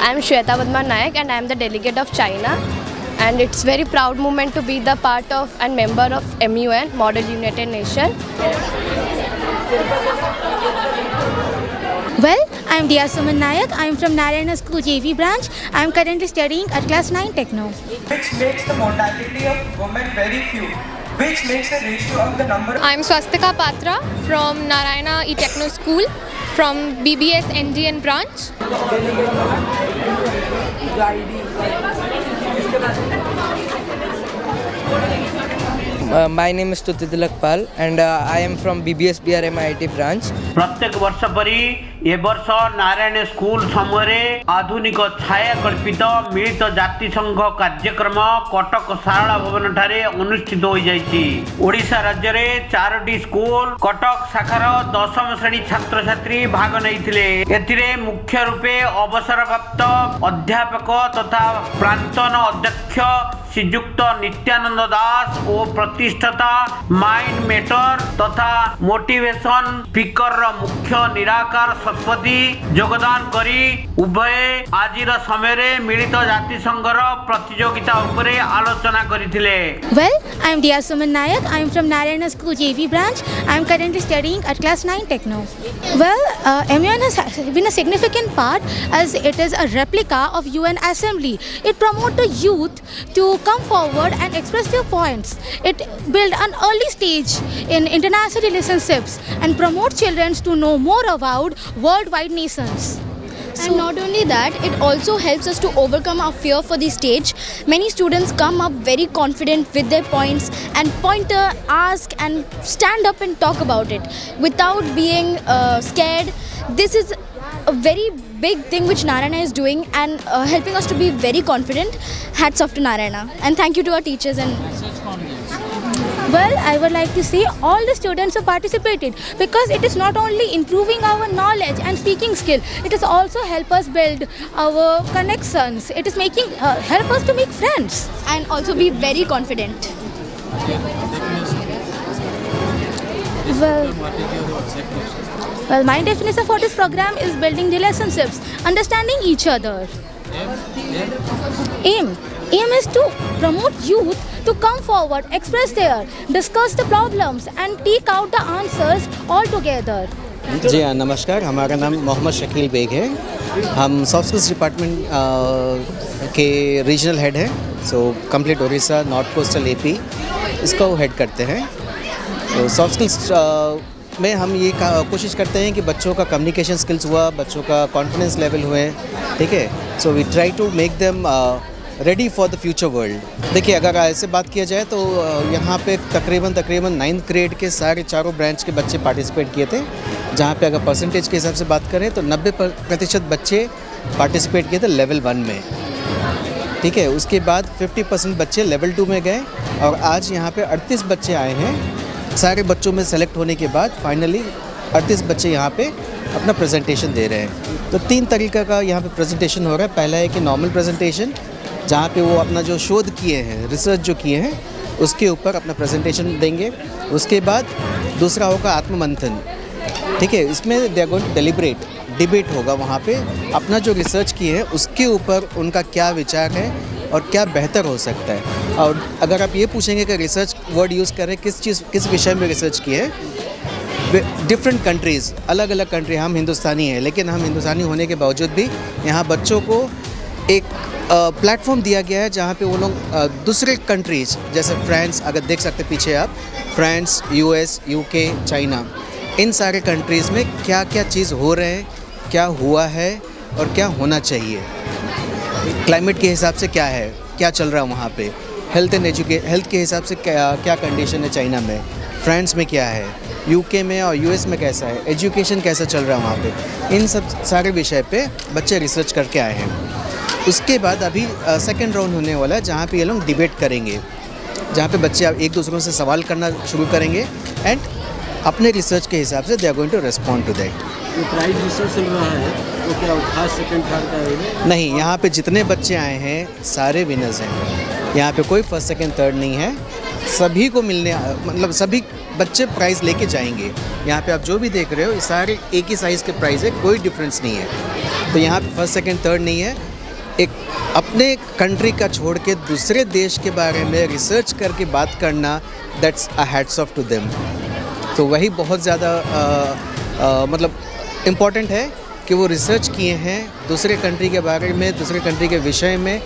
I am Shweta Padma Nayak and I am the delegate of China, and it's very proud moment to be the part of and member of MUN, Model United Nation. Well, I am Dia Suman Nayak. I am from Narayana School JV branch. I am currently studying at class 9 Techno. Which makes the mortality of women very few, which makes the ratio of the number of... I am Swastika Patra from Narayana E-Techno School from BBS NGN branch. My name is Tuti Tilak Pal and I am from BBS BRM IIT branch. प्रत्येक वर्ष परी ए वर्ष Narayan school समय आधुनिक छाया कल्पित मिलित जातिसंघ कार्यक्रम कटक सारला भवन ठारे अनुष्ठित हो जाइछि। ओडिशा राज्य रे 4टी स्कूल कटक शाखार 10म श्रेणी छात्र छात्री भाग नैथिले। एथिरे मुख्य रूपे अवसरप्राप्त अध्यापक तथा प्रांतन अध्यक्ष श्रीयुक्त नित्यानंद दास और प्रतिष्ठता माइंड मेटर तथा मोटिवेशन स्पीकर मुख्य निराकार शतपथी योगदान करी उभय आजिर समय रे मिलित जातिसंघर प्रतियोगिता उपरे आलोचना करिथिले। Well, I am Dia Suman Nayak. I am from Narayana School JV branch. I am currently studying at class 9 Techno. Well, MUN has been a significant part as it is a replica of UN Assembly. It promotes the youth to come forward and express their points. It builds an early stage in international relationships and promotes children to know more about worldwide nations. And not only that, it also helps us to overcome our fear for the stage. Many students come up very confident with their points and pointer, ask and stand up and talk about it without being scared. This is a very big thing which Narayana is doing and helping us to be very confident. Hats off to Narayana and thank you to our teachers. And well, I would like to say all the students have participated because it is not only improving our knowledge and speaking skill, it is also help us build our connections. It is making help us to make friends and also be very confident. Well, my definition for this program is building relationships, understanding each other. Aim is to promote youth to come forward, express their, discuss the problems and take out the answers all together. जी हाँ, नमस्कार। हमारा नाम Mohammad Shakeel bag है। हम soft skills department के regional head हैं। So complete Orissa north coastal AP इसको head करते हैं। तो सॉफ्ट स्किल्स में हम ये कोशिश करते हैं कि बच्चों का कम्युनिकेशन स्किल्स हुआ, बच्चों का कॉन्फिडेंस लेवल हुए, ठीक है। So we try to make them ready for the future world. देखिए, अगर ऐसे बात किया जाए तो यहाँ पे तकरीबन 9th ग्रेड के सारे चारों ब्रांच के बच्चे पार्टिसिपेट किए थे। जहाँ पे अगर परसेंटेज के हिसाब से बात करें तो 90% बच्चे पार्टिसिपेट किए थे लेवल 1 में, ठीक है। उसके बाद 50% बच्चे लेवल 2 में गए और आज यहाँ पे 38 बच्चे आए हैं। सारे बच्चों में सेलेक्ट होने के बाद फाइनली 38 बच्चे यहाँ पे अपना प्रेजेंटेशन दे रहे हैं। तो 3 तरीक़ा का यहाँ पे प्रेजेंटेशन हो रहा है। पहला है कि नॉर्मल प्रेजेंटेशन, जहाँ पे वो अपना जो शोध किए हैं, रिसर्च जो किए हैं, उसके ऊपर अपना प्रेजेंटेशन देंगे। उसके बाद दूसरा होगा आत्ममंथन, ठीक है। इसमें they are going to deliberate, debate होगा वहाँ पे अपना जो रिसर्च किए हैं उसके ऊपर उनका क्या विचार है और क्या बेहतर हो सकता है। और अगर आप ये पूछेंगे कि रिसर्च वर्ड यूज़ करें किस विषय में रिसर्च किए हैं, डिफरेंट कंट्रीज़, अलग अलग कंट्री, हम हिंदुस्तानी हैं लेकिन हम हिंदुस्तानी होने के बावजूद भी यहाँ बच्चों को एक प्लेटफॉर्म दिया गया है जहाँ पे वो लोग दूसरे कंट्रीज़ जैसे फ्रांस, अगर देख सकते पीछे आप, फ्रांस, US, UK, चाइना, इन सारे कंट्रीज़ में क्या क्या चीज़ हो रहे हैं, क्या हुआ है और क्या होना चाहिए, क्लाइमेट के हिसाब से क्या है, क्या चल रहा है वहाँ पे, हेल्थ के हिसाब से क्या कंडीशन है चाइना में, फ्रांस में क्या है, UK में और US में कैसा है, एजुकेशन कैसा चल रहा है वहाँ पे, इन सब सारे विषय पे बच्चे रिसर्च करके आए हैं। उसके बाद अभी सेकंड राउंड होने वाला है जहाँ पे ये लोग डिबेट करेंगे, जहाँ पे बच्चे एक दूसरों से सवाल करना शुरू करेंगे एंड अपने रिसर्च के हिसाब से they are going to respond to that. जो प्राइज रिसर्च चल रहा है तो क्या फर्स्ट सेकंड थर्ड का है? नहीं, यहाँ पे जितने बच्चे आए हैं सारे विनर्स हैं। यहाँ पे कोई फर्स्ट सेकंड थर्ड नहीं है, सभी को मिलने, मतलब सभी बच्चे प्राइज़ लेके जाएंगे। यहाँ पे आप जो भी देख रहे हो ये सारे एक ही साइज़ के प्राइज़ है, कोई डिफरेंस नहीं है। तो यहाँ पे फर्स्ट सेकंड थर्ड नहीं है, एक अपने कंट्री का छोड़ के दूसरे देश के बारे में रिसर्च करके बात करना, that's a hats off to them. तो वही बहुत ज़्यादा मतलब इम्पॉर्टेंट है कि वो रिसर्च किए हैं दूसरे कंट्री के बारे में, दूसरे कंट्री के विषय में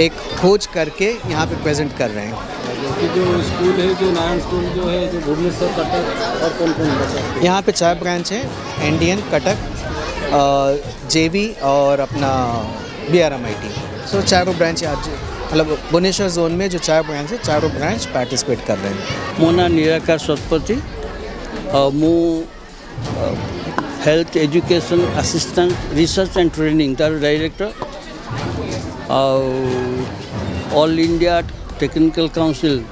एक खोज करके यहाँ पे प्रेजेंट कर रहे हैं। कि जो स्कूल है, जो नारायण स्कूल जो है, जो भुवनेश्वर, कटक और कौन कौन बचा? यहाँ पे 4 ब्रांच हैं, इंडियन, कटक, जेवी और अपना BRMIT। सो चारों ब्रांच आज मतलब भुवनेश्वर जोन में जो 4 ब्रांच है, चारों ब्रांच पार्टिसिपेट कर रहे हैं। मो ना निराकार शतपथी मु health education assistant research and training तार director all India technical council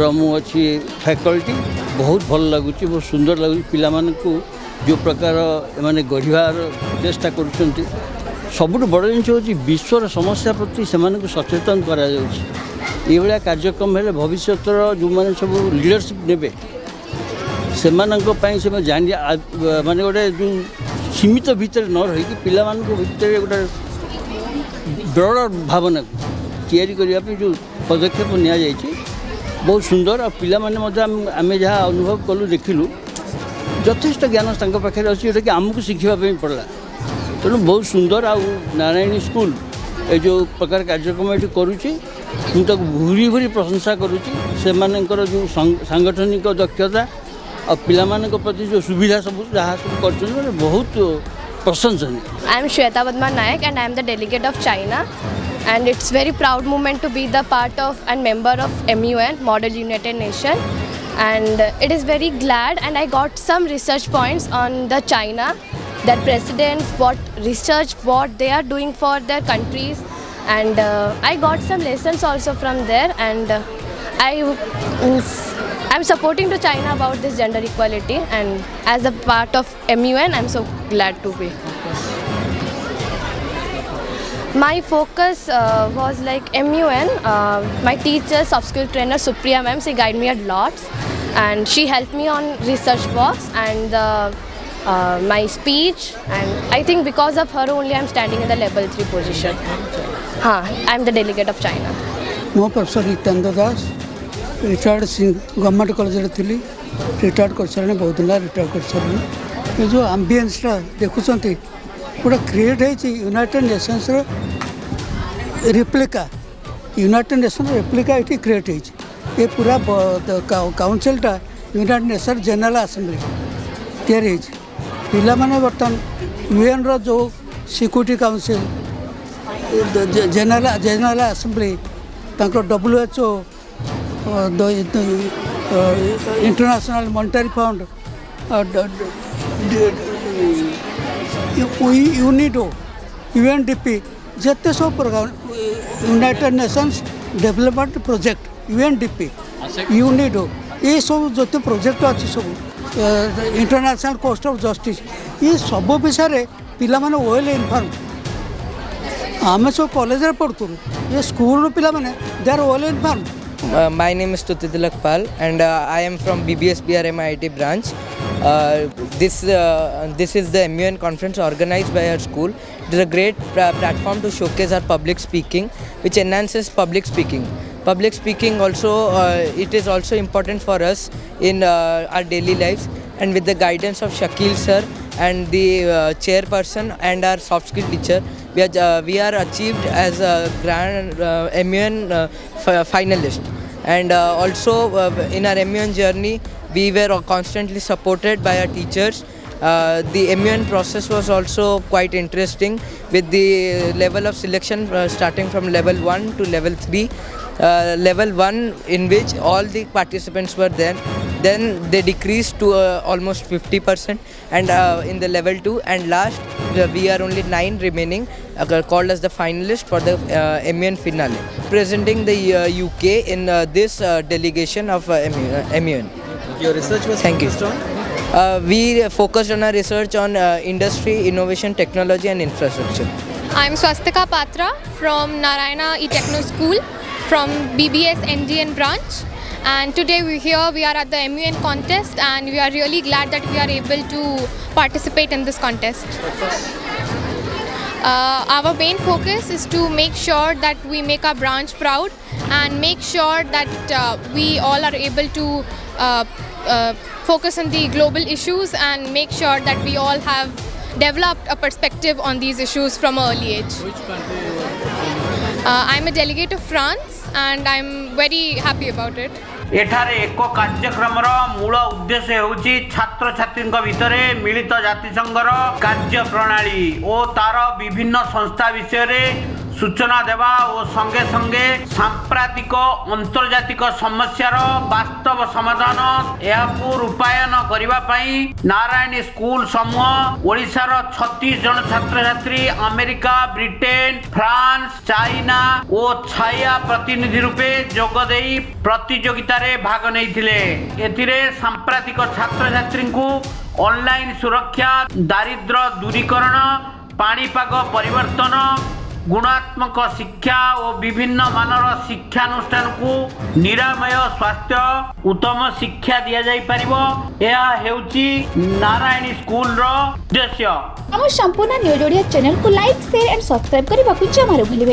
रमु अच्छी फैकल्टी। बहुत भल लगुच, बहुत सुंदर लगुच। पिला मानकु जो प्रकार माने गढ़िबार चेष्टा करुछंती, सबुठ बड़ जिनिस होची विश्वर समस्या प्रति सेमानकु सचेतन करा जाउची। ये भाया कार्यक्रम हेले भविष्यतर जो माने सब लीडरशिप नेबे सेमानक पई से जान माने गोटे जो सीमित भितर न रही पिला मानक भितर गोटे बड़ भावना तैयारी करने जो पदक्षेप नि बहुत सुंदर। आ पिला माने आम जहाँ अनुभव कलु देखिलु यथेष्ट ज्ञान पाखे अच्छी जोटा कि आमको शिखापी पड़ा। तेणु बहुत सुंदर। आ नारायणी स्कूल ये जो प्रकार कार्यक्रम ये करुच्ची मुझे भूरी भूरी प्रशंसा करुच्ची। से जो सांगठनिक दक्षता और पिलामानक प्रति जो सुविधा सब जहाँ सब कर बहुत प्रशंसनीय। I am Shweta Padma Nayak and I am the delegate of China, and it's very proud moment to be the part of and member of MUN, Model United Nation, and it is very glad, and I got some research points on the China, their presidents, what research, what they are doing for their countries, and I got some lessons also from there, and I'm supporting to China about this gender equality, and as a part of MUN, I'm so glad to be. My focus was like MUN. My teacher, soft skill trainer Supriya ma'am, she guided me a lot, and she helped me on research works and my speech. And I think because of her only, I'm standing in the level 3 position. I'm the delegate of China. मो professor Nityanand दास retired government college थी retired कर सारे बहुत दिन retired कर सारे ये जो आम्बियंसटा देखुं पूरा क्रिएट है United Nations replica United nation replica ये क्रिएट है पूरा काउंसिलटा यूनाइटेड नेशन जनरल असेंबली तैयारी पिला माने बर्तमान यूएन रो जो security council general assembly WHO international monetary fund UNIDO UNDP जिते सब United Nations development project UNDP UNIDO ये सब जो प्रोजेक्ट अच्छी सब इंटरनेशनल कोस्ट ऑफ जस्टिस ये सब विषय पिला माने वेल इनफॉर्म आम सब कॉलेज पढ़ुँ ये स्कूल पिला माने they are well inform. My name is Tuti Tilak Pal, and I am from BBS BRM IIT branch. This is the MUN conference organized by our school. It is a great platform to showcase our public speaking, which enhances public speaking. Public speaking also it is also important for us in our daily lives, and with the guidance of Shakil sir and the chairperson and our soft skill teacher, we are achieved as a grand MUN finalist. And also in our MUN journey, we were constantly supported by our teachers. The MUN process was also quite interesting, with the level of selection starting from level 1 to level 3. Level 1 in which all the participants were there, then they decreased to almost 50%, and in the level 2 and last we are only 9 remaining, called as the finalist for the MUN finale, presenting the UK in this delegation of MUN. Your research was focused on? We focused on our research on industry, innovation, technology and infrastructure. I'm Swastika Patra from Narayana E-Techno School from BBS NGN branch, and today we are at the MUN contest, and we are really glad that we are able to participate in this contest. Our main focus is to make sure that we make our branch proud and make sure that we all are able to focus on the global issues and make sure that we all have developed a perspective on these issues from an early age. Which country? I'm a delegate of France and I'm very happy about it. एठारे एक कार्यक्रम मूल उद्देश्य होउची छात्र छात्री भितर मिलित जातिसंघर कार्य प्रणाली और तार विभिन्न संस्था विषय सूचना देवा और संगे संगे सांप्रतिक अंतर्जातिक समस्यार वास्तव समाधान यह रूपायन करने नारायणी स्कूल समूह ओडिशार 36 जन छात्र छात्री अमेरिका ब्रिटेन फ्रांस चाइना और छाया प्रतिनिधि रूपे जोगदे प्रतियोगिता रे भाग नैथिले। एथिरे सांप्रतिक छात्र छात्री को ऑनलाइन सुरक्षा दारिद्र्य दूरीकरण पाणीपाग परिवर्तन गुणात्मक शिक्षा और विभिन्न मानर शिक्षानुष्ठान को निरामय स्वास्थ्य उत्तम शिक्षा दि जाई परिबो। यह हेउची नारायणी स्कूल रो उद्देश्य। आम संपूर्ण न्यूज ओडिया चैनल को लाइक शेयर एंड सब्सक्राइब करने को जमा भूलिए।